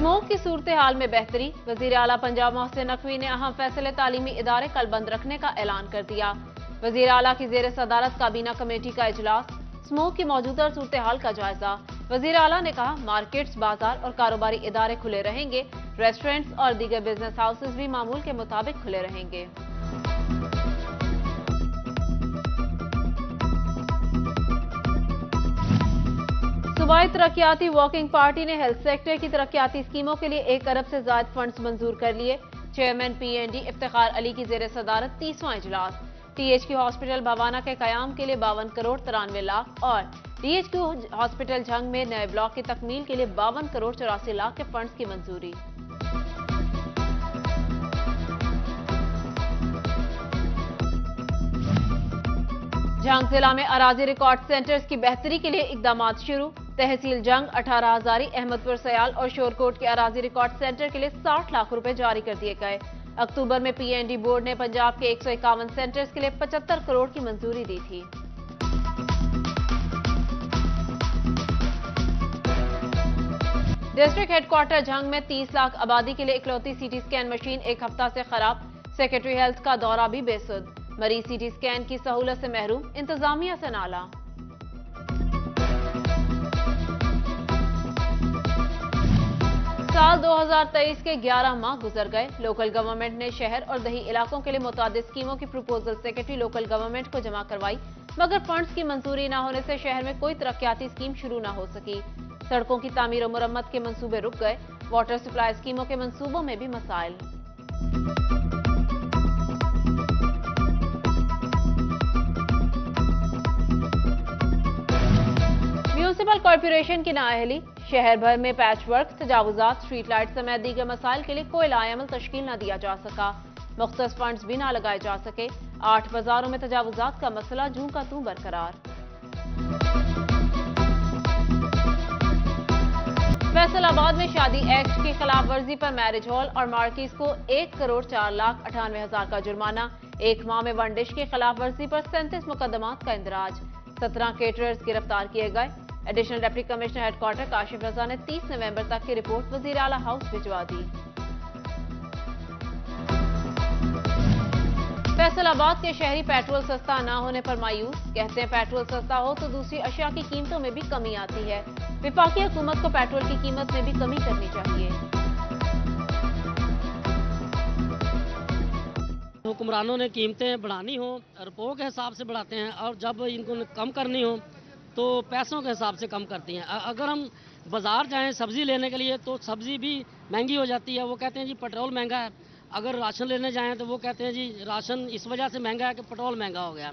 Smoke की सूरत हाल में बेहतरी। वजीर आला पंजाब मोहसिन नकवी ने अहम फैसले तालीमी इदारे कल बंद रखने का ऐलान कर दिया। वजीर आला की जेर सदारत काबीना कमेटी का इजलास, स्मोक की मौजूदा सूरत हाल का जायजा। वजीर आला ने कहा, मार्केट्स, बाजार और कारोबारी इदारे खुले रहेंगे। रेस्टोरेंट्स और दीगर बिजनेस हाउसेज भी मामूल के मुताबिक खुले रहेंगे। सूबाई तरक्याती वर्किंग पार्टी ने हेल्थ सेक्टर की तरक्याती स्कीमों के लिए 1 अरब से ज्यादा फंड्स मंजूर कर लिए। चेयरमैन PND इफ्तिखार अली की जेर सदारत 30वां इजलास। THQ हॉस्पिटल भवाना के कयाम के लिए 52 करोड़ 93 लाख और DHQ हॉस्पिटल झंग में नए ब्लॉक की तकमील के लिए 52 करोड़ 84 लाख के फंड्स की मंजूरी। जंग जिला में अराजी रिकॉर्ड सेंटर्स की बेहतरी के लिए इकदाम शुरू। तहसील जंग, 18 हजारी, अहमदपुर सयाल और शोरकोट के अराजी रिकॉर्ड सेंटर के लिए 60 लाख रुपए जारी कर दिए गए। अक्टूबर में PND बोर्ड ने पंजाब के 151 सेंटर्स के लिए 75 करोड़ की मंजूरी दी थी। डिस्ट्रिक्ट हेडक्वार्टर जंग में 30 लाख आबादी के लिए इकलौती CT स्कैन मशीन 1 हफ्ता से खराब। सेक्रेटरी हेल्थ का दौरा भी बेसुध। मरीज CT स्कैन की सहूलत से महरूम, इंतजामिया से नाला। साल 2023 के 11 माह गुजर गए। लोकल गवर्नमेंट ने शहर और दही इलाकों के लिए मुतादिद स्कीमों की प्रपोजल सेक्रेटरी लोकल गवर्नमेंट को जमा करवाई, मगर फंड्स की मंजूरी न होने से शहर में कोई तरक्याती स्कीम शुरू न हो सकी। सड़कों की तामीर और मुरम्मत के मंसूबे रुक गए। वाटर सप्लाई स्कीमों के मंसूबों में भी मसाइल। म्यूनिसिपल कॉर्पोरेशन की नाअहली। शहर भर में पैचवर्क, तजावुजात, स्ट्रीट लाइट समेत दीगर मसाइल के लिए कोई लाएमल तश्कील न दिया जा सका। मुख्तस फंड्स भी न लगाए जा सके। 8 बाजारों में तजावुजात का मसला जूं का तूं बरकरार। फैसलाबाद में शादी एक्ट की खिलाफ वर्जी पर मैरिज हॉल और मार्किज को 1 करोड़ 4 लाख 98 हजार का जुर्माना। 1 माह में वन डिश की खिलाफ वर्जी पर 37 मुकदमात का इंदराज। 17 केटरर्स गिरफ्तार किए गए। Additional deputy commissioner headquarter Kashif Raza ने 30 नवंबर तक की रिपोर्ट वजीर आला हाउस भिजवा दी। फैसलाबाद के शहरी पेट्रोल सस्ता न होने पर मायूस। कहते हैं पेट्रोल सस्ता हो तो दूसरी अशिया की कीमतों में भी कमी आती है। विफाकी हुकूमत को पेट्रोल की कीमत में भी कमी करनी चाहिए। हुक्मरानों ने कीमतें बढ़ानी हो रुपयों के हिसाब से बढ़ाते हैं और जब इनको कम करनी हो तो पैसों के हिसाब से कम करती हैं। अगर हम बाज़ार जाएं सब्ज़ी लेने के लिए तो सब्ज़ी भी महंगी हो जाती है। वो कहते हैं जी पेट्रोल महंगा है। अगर राशन लेने जाएं तो वो कहते हैं जी राशन इस वजह से महंगा है कि पेट्रोल महंगा हो गया।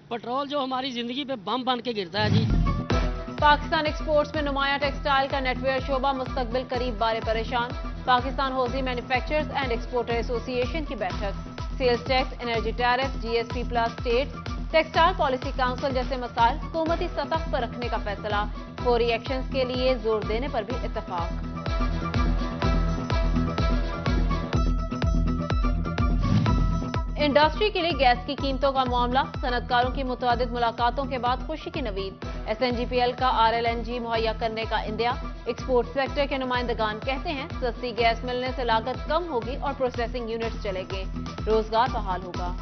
पेट्रोल जो हमारी ज़िंदगी पे बम बन के गिरता है जी। पाकिस्तान एक्सपोर्ट्स में नुमाया टेक्सटाइल का नेटवेयर शोबा मुस्तकबिल करीब बारे परेशान। Pakistan hosiery manufacturers and exporter association की बैठक। Sales tax, energy tariff, GSP plus state, textile policy council जैसे मसाइल हुकूमती सतह पर रखने का फैसला। फौरी एक्शंस के लिए जोर देने पर भी इत्तफाक। इंडस्ट्री के लिए गैस की कीमतों का मामला। सनतकारों की मुतादिद मुलाकातों के बाद खुशी की नवीद। SNGPL का RLNG मुहैया करने का इंदिया। एक्सपोर्ट सेक्टर के नुमाइंदगान कहते हैं सस्ती गैस मिलने से लागत कम होगी और प्रोसेसिंग यूनिट्स चलेंगे, रोजगार बहाल होगा।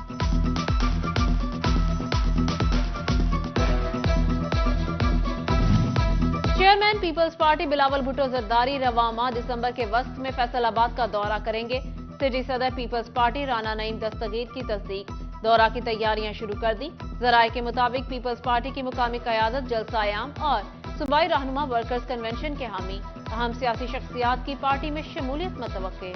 Chairman peoples party Bilawal Bhutto Zardari रवां माह दिसंबर के वक्त में फैसलाबाद का दौरा करेंगे। सिटी सदर पीपल्स पार्टी राना नईम दस्तगीर की तस्दीक। दौरा की तैयारियां शुरू कर दी। जराये के मुताबिक पीपल्स पार्टी की मुकामी कयादत जलसा-ए-आम और सूबाई रहनुमा वर्कर्स कन्वेंशन के हामी। अहम सियासी शख्सियात की पार्टी में शमूलियत मुतवक्के।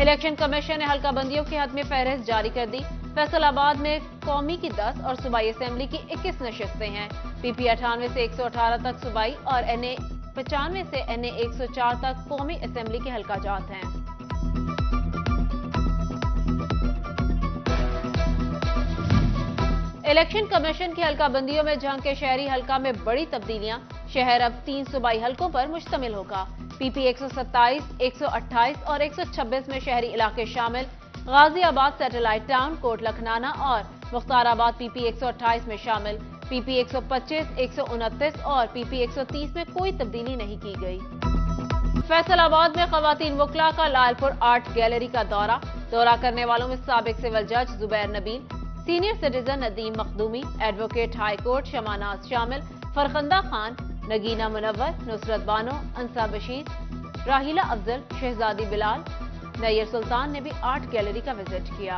इलेक्शन कमीशन ने हल्काबंदियों की हद में फहरिस्त जारी कर दी। फैसलाबाद में कौमी की 10 और सूबाई असेंबली की 21 नशिस्तें हैं। PP 98 से 118 तक सूबाई और NA 95 से NA 104 तक कौमी असेंबली के हल्का जात हैं। इलेक्शन कमीशन की हल्काबंदियों में जंग के शहरी हल्का में बड़ी तब्दीलियां। शहर अब 3 सूबाई हल्कों पर मुश्तमिल होगा। PP 127, 128 और 126 में शहरी इलाके शामिल। गाजियाबाद सैटेलाइट टाउन, कोट लखनाना और मुख्ताराबाद PP 128 में शामिल। PP 125, 129 और PP 130 में कोई तब्दीली नहीं की गई। फैसलाबाद में खवातीन वकला का लालपुर आर्ट गैलरी का दौरा करने वालों में साबिक सिविल जज Zubair Nabeel, senior citizen Nadeem Makhdoomi, advocate high court Shamanaz शामिल, फरखंदा खान, नगीना मुनव्वर, नुसरत बानो, अंसा बशीर, राहिला अफजल, शहजादी बिलाल, नैयर सुल्तान ने भी आर्ट गैलरी का विजिट किया।